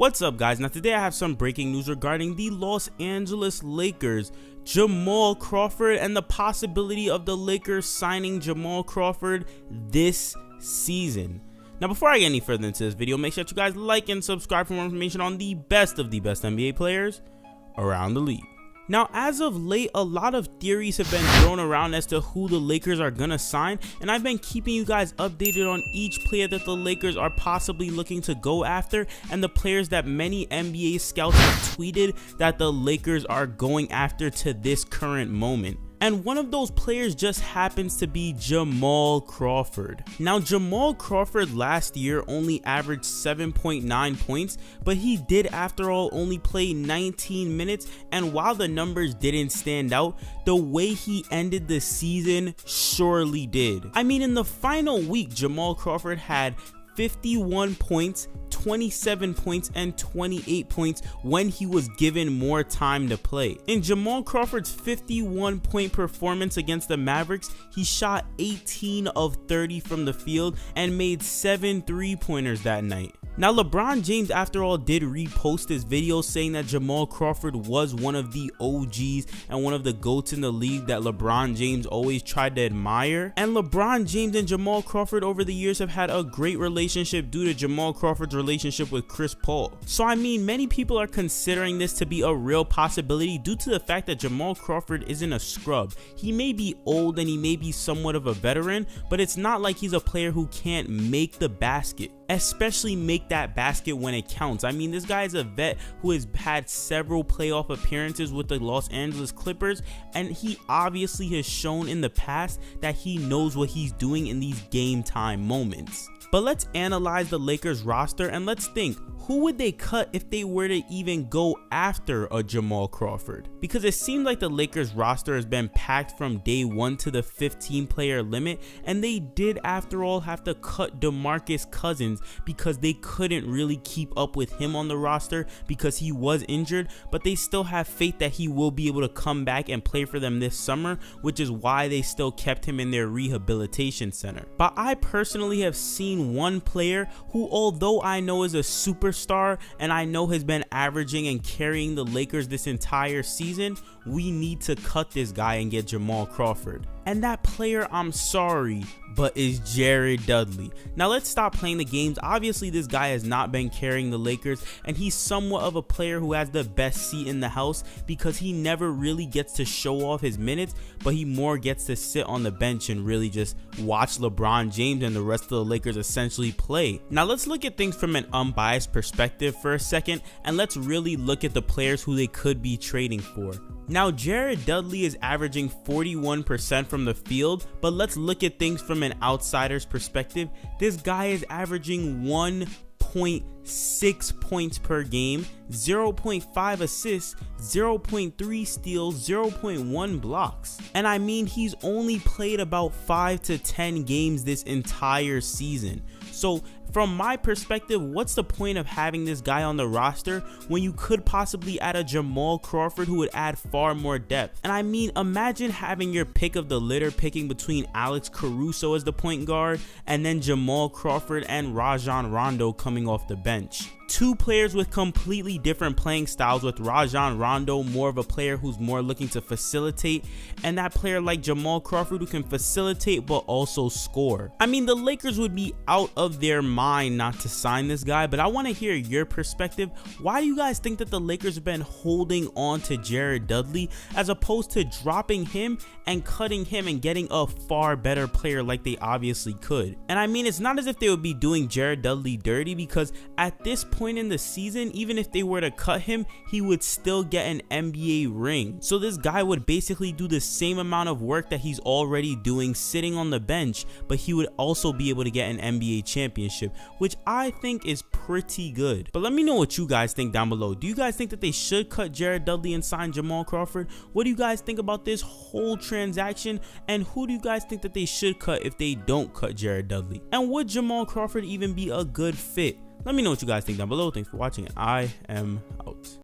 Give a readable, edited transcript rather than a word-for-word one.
What's up, guys? Now today I have some breaking news regarding the Los Angeles Lakers, Jammal Crawford, and the possibility of the Lakers signing Jammal Crawford this season. Now before I get any further into this video, make sure that you guys like and subscribe for more information on the best of the best NBA players around the league. Now, as of late, a lot of theories have been thrown around as to who the Lakers are gonna sign, and I've been keeping you guys updated on each player that the Lakers are possibly looking to go after, and the players that many NBA scouts have tweeted that the Lakers are going after to this current moment. And one of those players just happens to be Jammal Crawford. Now, Jammal Crawford last year only averaged 7.9 points, but he did after all only play 19 minutes, and while the numbers didn't stand out, the way he ended the season surely did. I mean, in the final week, Jammal Crawford had 51 points, 27 points, and 28 points when he was given more time to play. In Jammal Crawford's 51-point performance against the Mavericks, he shot 18 of 30 from the field and made 7 3-pointers that night. Now, LeBron James, after all, did repost this video saying that Jammal Crawford was one of the OGs and one of the GOATs in the league that LeBron James always tried to admire. And LeBron James and Jammal Crawford over the years have had a great relationship due to Jammal Crawford's relationship with Chris Paul. So I mean, many people are considering this to be a real possibility due to the fact that Jammal Crawford isn't a scrub. He may be old and he may be somewhat of a veteran, but it's not like he's a player who can't make the basket, especially make that basket when it counts. I mean, this guy is a vet who has had several playoff appearances with the Los Angeles Clippers, and he obviously has shown in the past that he knows what he's doing in these game time moments. But let's analyze the Lakers roster and let's think, who would they cut if they were to even go after a Jammal Crawford? Because it seems like the Lakers roster has been packed from day one to the 15-player limit, and they did after all have to cut DeMarcus Cousins because they couldn't really keep up with him on the roster because he was injured, but they still have faith that he will be able to come back and play for them this summer, which is why they still kept him in their rehabilitation center. But I personally have seen one player who, although I know is a superstar and I know has been averaging and carrying the Lakers this entire season, we need to cut this guy and get Jammal Crawford. And that player, I'm sorry, but is Jared Dudley. Now let's stop playing the games. Obviously this guy has not been carrying the Lakers, and he's somewhat of a player who has the best seat in the house because he never really gets to show off his minutes, but he more gets to sit on the bench and really just watch LeBron James and the rest of the Lakers essentially play. Now let's look at things from an unbiased perspective for a second, and let's really look at the players who they could be trading for. Now, Jared Dudley is averaging 41% from the field, but let's look at things from an outsider's perspective. This guy is averaging 1.6 points per game, 0.5 assists, 0.3 steals, 0.1 blocks. And I mean, he's only played about 5 to 10 games this entire season. So from my perspective, what's the point of having this guy on the roster when you could possibly add a Jammal Crawford who would add far more depth? And I mean, imagine having your pick of the litter picking between Alex Caruso as the point guard and then Jammal Crawford and Rajon Rondo coming off the bench. Two players with completely different playing styles, with Rajon Rondo more of a player who's more looking to facilitate, and that player like Jammal Crawford who can facilitate but also score. I mean, the Lakers would be out of their mind not to sign this guy, but I want to hear your perspective. Why do you guys think that the Lakers have been holding on to Jared Dudley as opposed to dropping him and cutting him and getting a far better player like they obviously could? And I mean, it's not as if they would be doing Jared Dudley dirty, because at this point in the season, even if they were to cut him, he would still get an NBA ring. So this guy would basically do the same amount of work that he's already doing sitting on the bench, but he would also be able to get an NBA championship, which I think is pretty good. But let me know what you guys think down below. Do you guys think that they should cut Jared Dudley and sign Jammal Crawford? What do you guys think about this whole transaction? And who do you guys think that they should cut if they don't cut Jared Dudley? And would Jammal Crawford even be a good fit? Let me know what you guys think down below. Thanks for watching, and I am out.